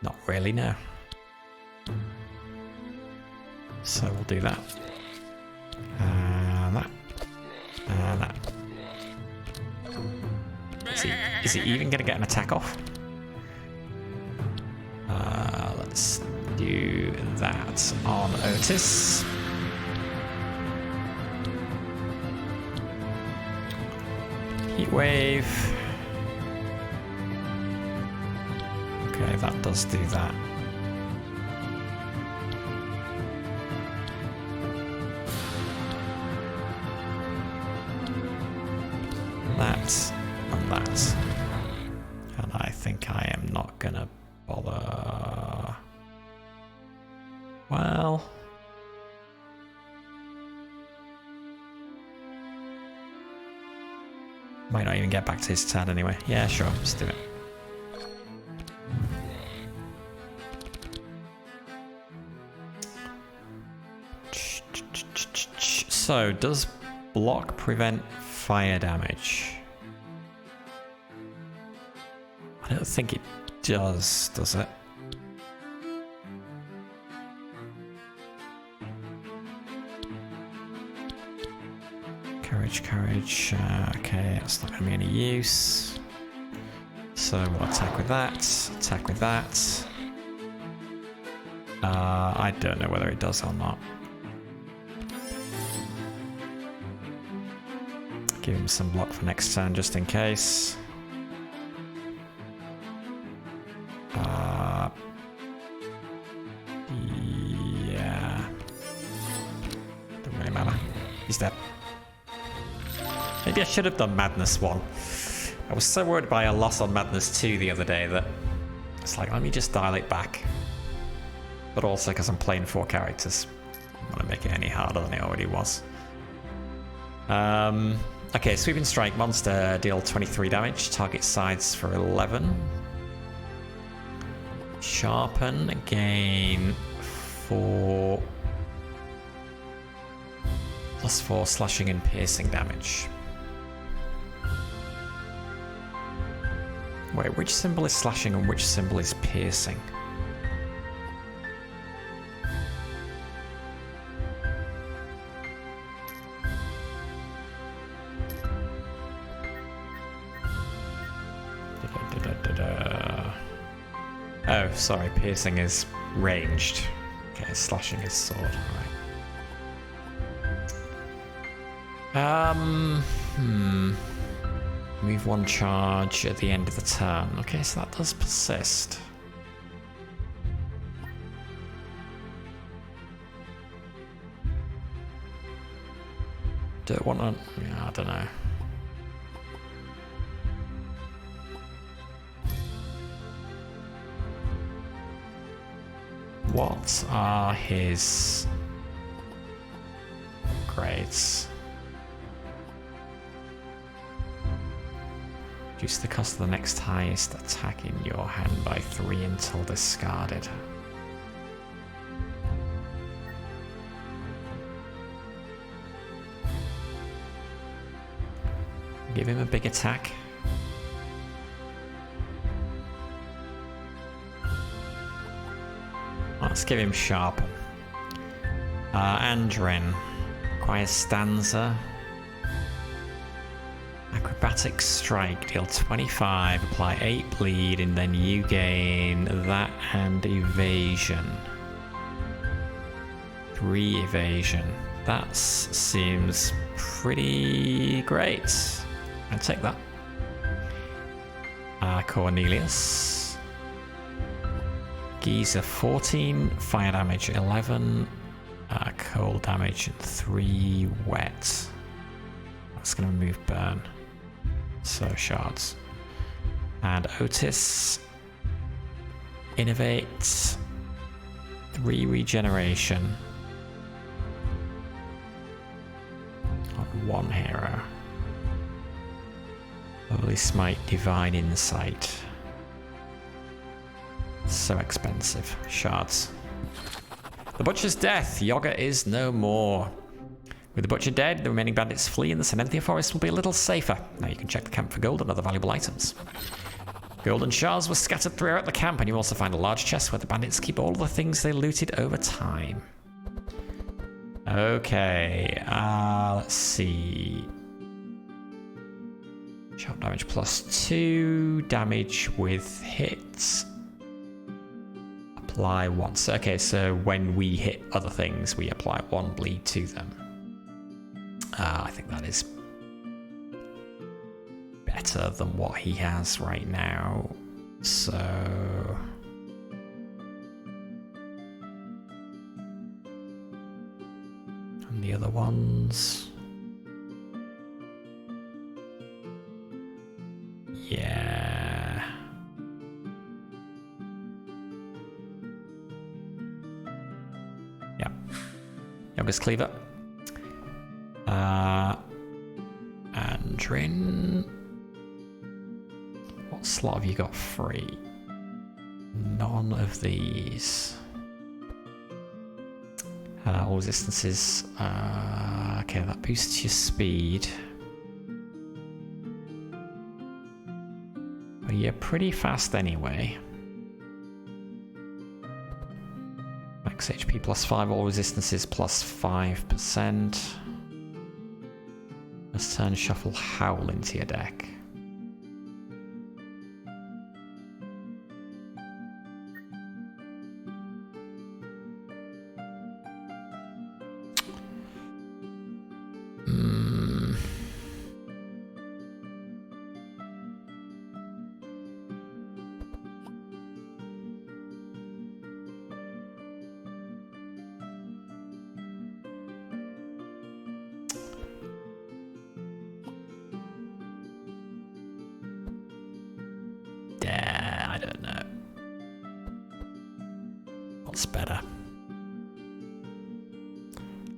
Not really, no. So we'll do that. And that. And that. Is he even going to get an attack off? Let's do that on Otis. Heat wave. Okay, that does do that. That and that. And I think I am not gonna bother. Well. Might not even get back to his turn anyway. Yeah, sure, let's do it. So, does block prevent fire damage? I don't think it does it? Courage. Okay, that's not going to be any use. So we'll attack with that. I don't know whether it does or not. Give him some block for next turn just in case. Yeah. Doesn't really matter. He's dead. Maybe I should have done Madness 1. I was so worried by a loss on Madness 2 the other day that it's like, let me just dial it back. But also because I'm playing 4 characters. I don't want to make it any harder than it already was. Okay, Sweeping Strike. Monster, deal 23 damage. Target sides for 11. Sharpen, gain 4... +4 slashing and piercing damage. Wait, which symbol is slashing and which symbol is piercing? Oh, sorry, piercing is ranged. Okay, slashing is sword. Alright. Move 1 charge at the end of the turn. Okay, so that does persist. Don't want to... Yeah, I don't know. What are his upgrades. Reduce the cost of the next highest attack in your hand by 3 until discarded. Give him a big attack. Let's give him sharp. Andrin acquires stanza. Acrobatic strike, deal 25, apply 8 bleed, and then you gain that and evasion. 3 evasion. That seems pretty great. I'll take that. Cornelius. Geezer 14, fire damage 11, cold damage 3 wet. That's going to remove burn. So shards. And Otis. Innovate. 3 regeneration. On 1 hero. Holy Smite, Divine Insight. So expensive. Shards. The Butcher's death. Yoga is no more. With the Butcher dead, the remaining bandits flee and the Senenthia Forest will be a little safer. Now you can check the camp for gold and other valuable items. Golden shards were scattered throughout the camp, and you also find a large chest where the bandits keep all the things they looted over time. Okay, let's see. Sharp damage +2, damage with hits. Apply once. Okay, so when we hit other things, we apply 1 bleed to them. I think that is better than what he has right now. So and the other ones. Yeah. Yeah. Youngest Cleaver. Andrin. What slot have you got free? None of these. All resistances. Okay, that boosts your speed. But you're pretty fast anyway. Max HP +5, all resistances +5%. Let's turn Shuffle Howl into your deck. I don't know. What's better?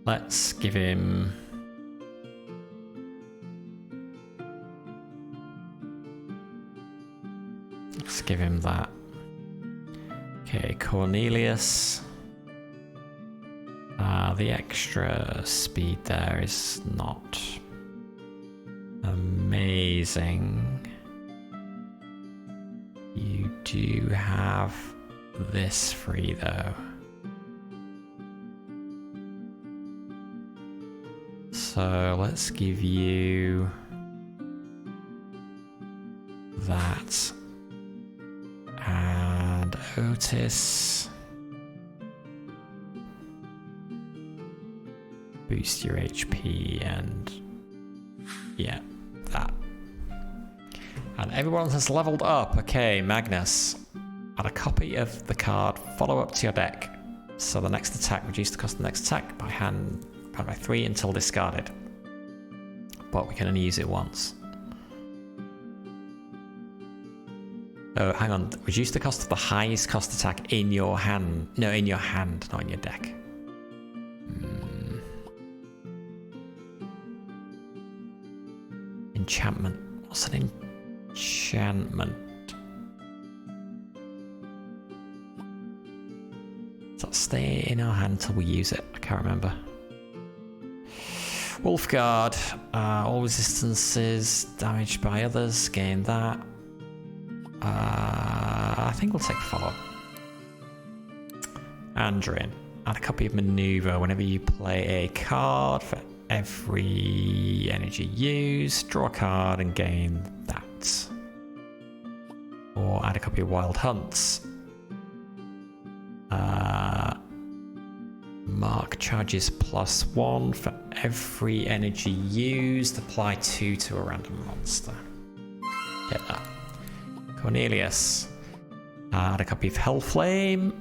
Let's give him... Let's give him that. Okay, Cornelius. The extra speed there is not amazing. You do have this free though. So let's give you that. And Otis. Boost your HP and yeah, that. And everyone has leveled up. Okay, Magnus. Add a copy of the card, follow up to your deck. So the next attack, reduce the cost of the next attack by hand by 3 until discarded. But we can only use it once. Oh, hang on. Reduce the cost of the highest cost attack in your hand. No, in your hand, not in your deck. enchantment. What's an enchantment? Does that stay in our hand until we use it? I can't remember. Wolfguard. All resistances damaged by others. Gain that. I think we'll take follow. Andrin. Add a copy of Maneuver whenever you play a card for every energy used. Draw a card and gain that. Or add a copy of Wild Hunts. Mark charges +1 for every energy used. Apply 2 to a random monster. Get that. Cornelius. Add a copy of Hellflame.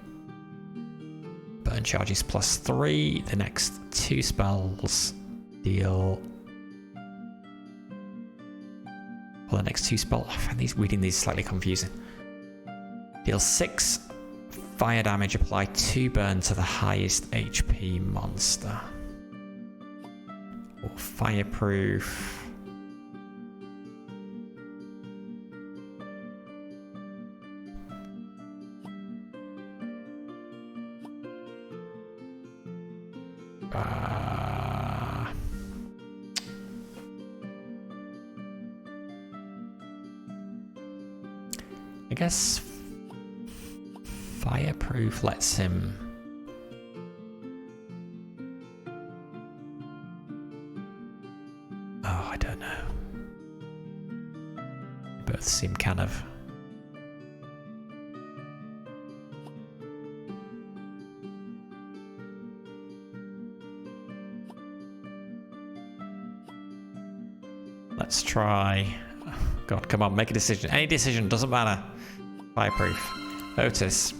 Burn charges +3. The next 2 spells deal. Well, the next 2 spells. I find reading these slightly confusing. Deal 6 fire damage. Apply 2 burn to the highest HP monster. Or fireproof. I guess fireproof lets him I don't know. They both seem kind of let's try. God, come on, make a decision. Any decision, doesn't matter. Fireproof. Otis.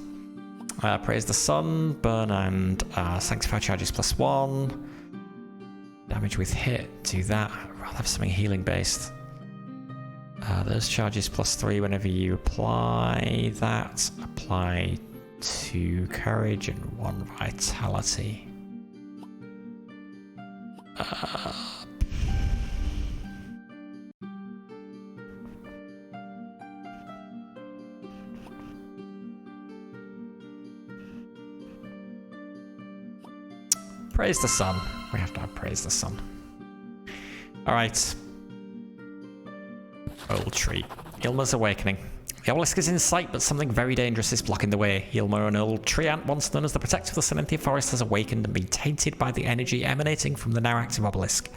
Praise the Sun. Burn and Sanctify charges +1. Damage with hit. Do that. I'd rather have something healing based. Those charges +3 whenever you apply that. Apply 2 courage and 1 vitality. Praise the Sun. We have to have Praise the Sun. Alright. Old tree. Ilma's Awakening. The obelisk is in sight, but something very dangerous is blocking the way. Ilma, an old tree ant once known as the protector of the Silenthian forest, has awakened and been tainted by the energy emanating from the now active obelisk.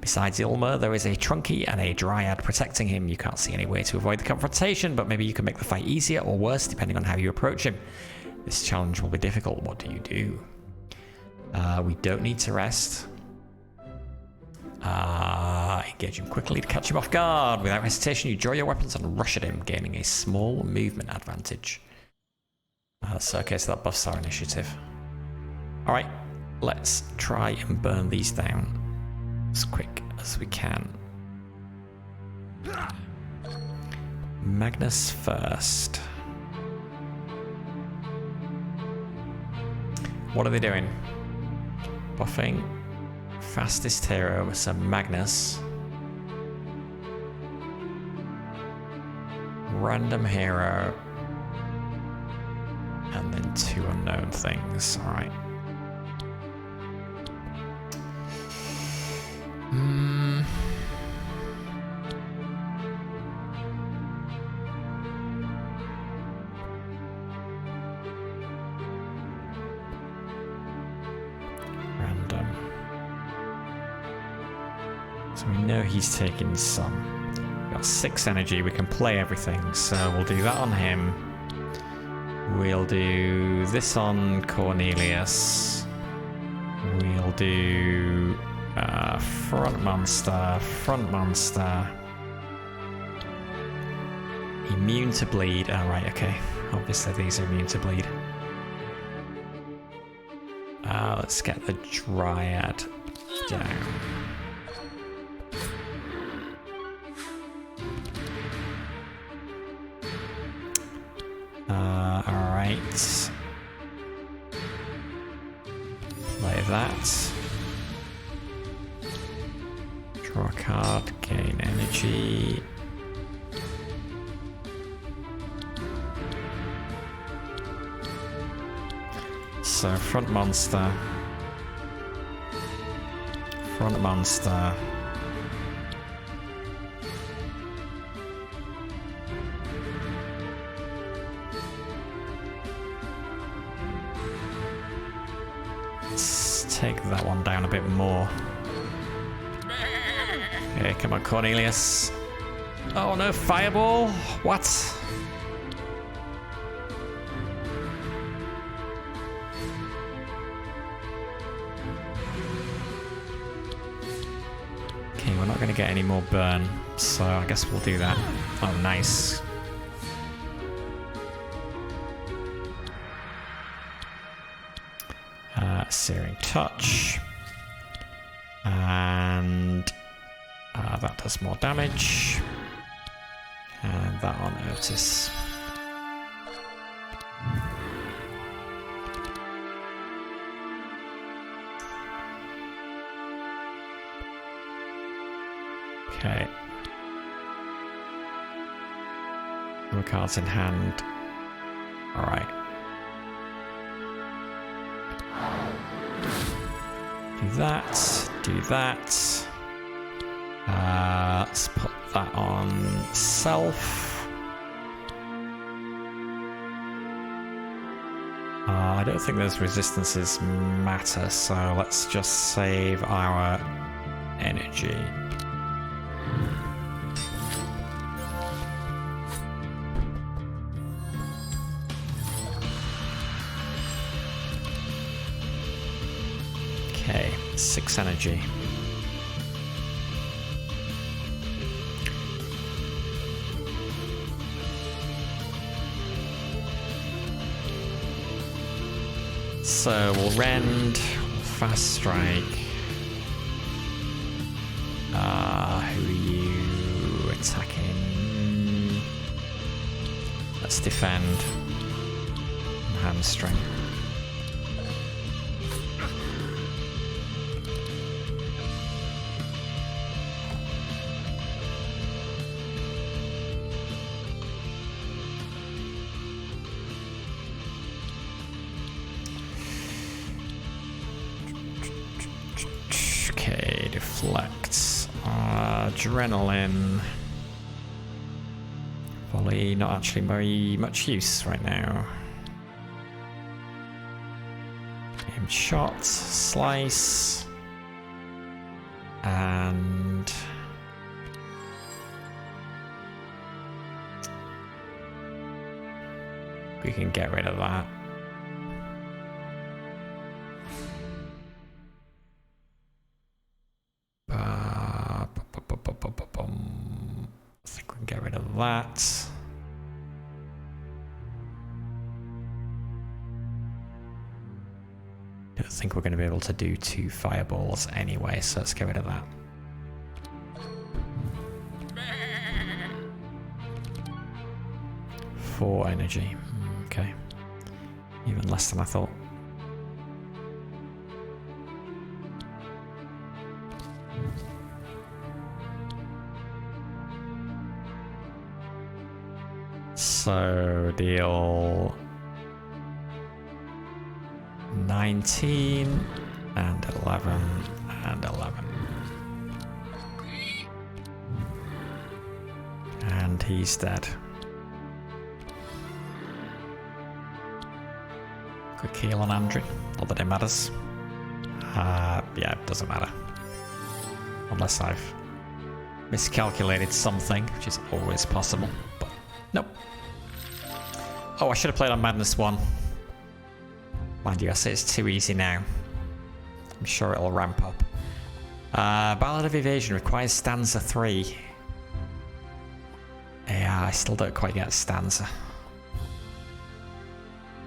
Besides Ilma, there is a Trunky and a Dryad protecting him. You can't see any way to avoid the confrontation, but maybe you can make the fight easier or worse depending on how you approach him. This challenge will be difficult. What do you do? We don't need to rest. Engage him quickly to catch him off guard. Without hesitation, you draw your weapons and rush at him, gaining a small movement advantage. Okay, so that buffs our initiative. Alright, let's try and burn these down as quick as we can. Magnus first. What are they doing? Buffing fastest hero, so Magnus. Random hero. And then 2 unknown things. Alright. So we know he's taking some. We've got 6 energy, we can play everything, so we'll do that on him. We'll do this on Cornelius. We'll do front monster. Immune to bleed. Oh, right, okay. Obviously these are immune to bleed. Let's get the Dryad down. Alright. Play that. Draw a card, gain energy. So front monster. Front monster. Let's take that one down a bit more. Okay, come on, Cornelius. Oh no, fireball? What? Okay, we're not going to get any more burn, so I guess we'll do that. Oh, nice. Searing Touch. And that does more damage. And that on Otis. Okay. No cards in hand. Alright. Do that. Do that. Let's put that on self. I don't think those resistances matter, so let's just save our energy. Okay, 6 energy. So we'll rend, fast strike. Who are you attacking? Let's defend. Hamstring. Okay, deflect. Adrenaline. Volley, not actually very much use right now. Aim shot, slice. And we can get rid of that. I think we can get rid of that. I don't think we're going to be able to do 2 fireballs anyway, so let's get rid of that. Four energy. Okay. Even less than I thought. So deal 19 and 11 and 11. And he's dead. Quick heal on Andrew, not that it matters. Yeah, it doesn't matter. Unless I've miscalculated something, which is always possible, but nope. Oh, I should have played on Madness 1. Mind you, I say it's too easy now. I'm sure it'll ramp up. Ballad of Evasion requires stanza 3. Yeah, I still don't quite get stanza.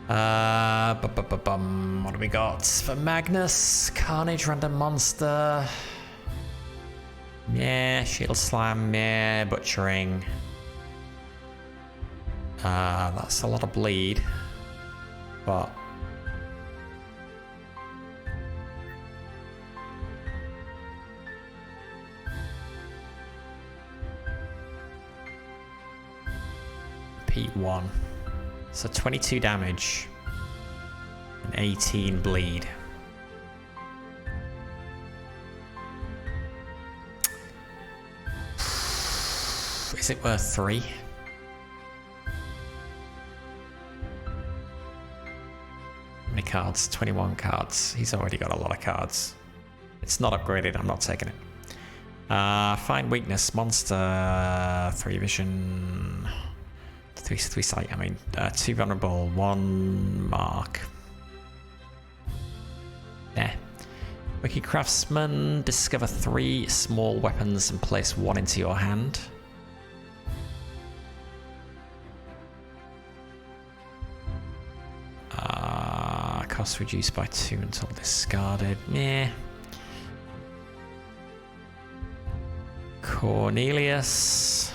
What do we got for Magnus? Carnage, random monster. Yeah, shield slam. Yeah, butchering. That's a lot of bleed, but repeat 1. So 22 damage and 18 bleed. Is it worth 3? How many cards? 21 cards. He's already got a lot of cards. It's not upgraded, I'm not taking it. Find weakness, monster, 3 vision, 3 sight, 2 vulnerable, 1 mark. Nah. Wiki Craftsman, discover 3 small weapons and place 1 into your hand. Cost reduced by 2 until discarded. Yeah. Cornelius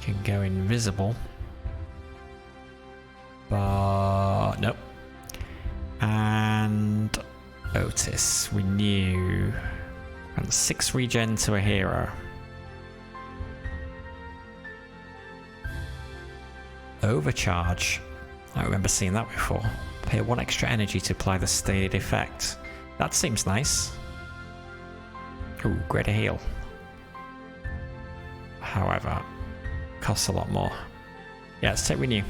can go invisible, but nope. And Otis, renew, and 6 regen to a hero. Overcharge. I remember seeing that before. Pay 1 extra energy to apply the stated effect. That seems nice. Ooh, greater heal. However, costs a lot more. Yeah, let's take renew.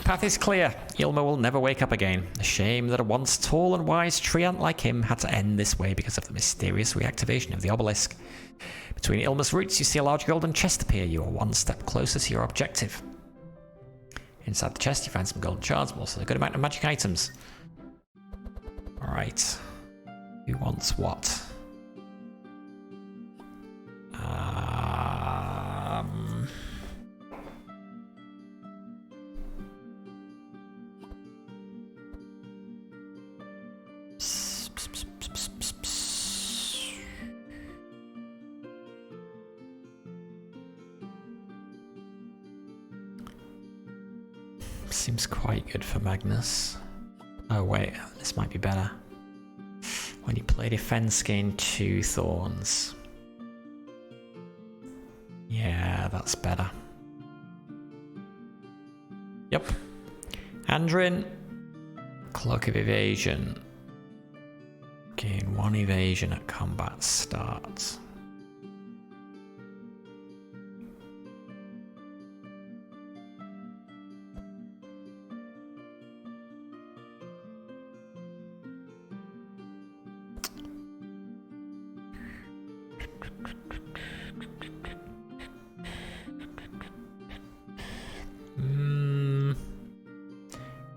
Path is clear. Ilma will never wake up again. A shame that a once tall and wise treant like him had to end this way because of the mysterious reactivation of the obelisk. Between Ilma's roots, you see a large golden chest appear. You are 1 step closer to your objective. Inside the chest, you find some golden shards, but also a good amount of magic items. Alright. Who wants what? Seems quite good for Magnus. Oh wait, this might be better. When you play defense, gain 2 thorns. Yeah, that's better. Yep. Andrin, Cloak of Evasion. Gain 1 evasion at combat start.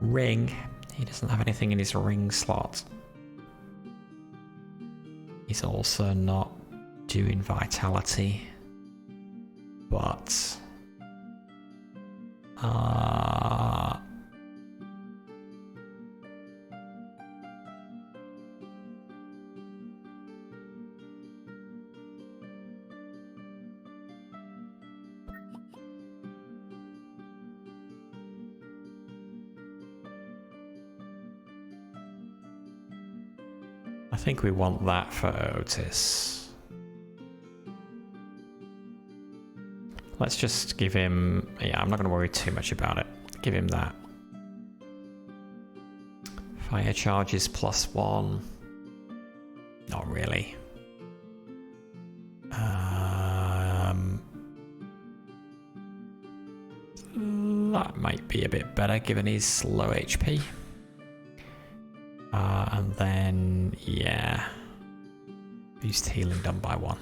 Ring. He doesn't have anything in his ring slot. He's also not doing vitality. But I think we want that for Otis. Let's just give him... Yeah, I'm not going to worry too much about it. Give him that. Fire charges +1. Not really. That might be a bit better given his low HP. And then, yeah, boost healing done by 1.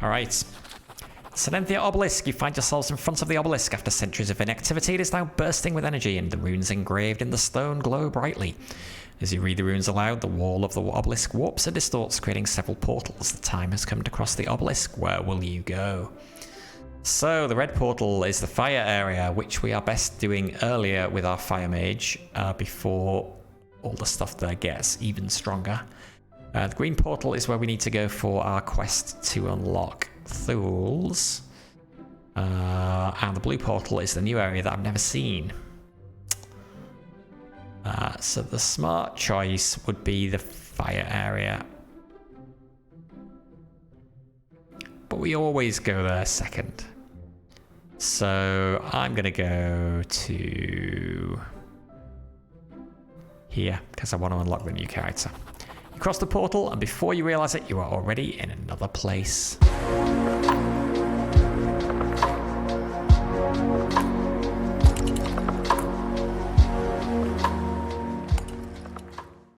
Alright. Senenthia Obelisk. You find yourselves in front of the obelisk. After centuries of inactivity, it is now bursting with energy, and the runes engraved in the stone glow brightly. As you read the runes aloud, the wall of the obelisk warps and distorts, creating several portals. The time has come to cross the obelisk. Where will you go? So, the red portal is the fire area, which we are best doing earlier with our fire mage, before all the stuff there gets even stronger. The green portal is where we need to go for our quest to unlock Thul's. And the blue portal is the new area that I've never seen. So the smart choice would be the fire area. But we always go there second. So I'm going to go to here because I want to unlock the new character. You cross the portal, and before you realize it, you are already in another place.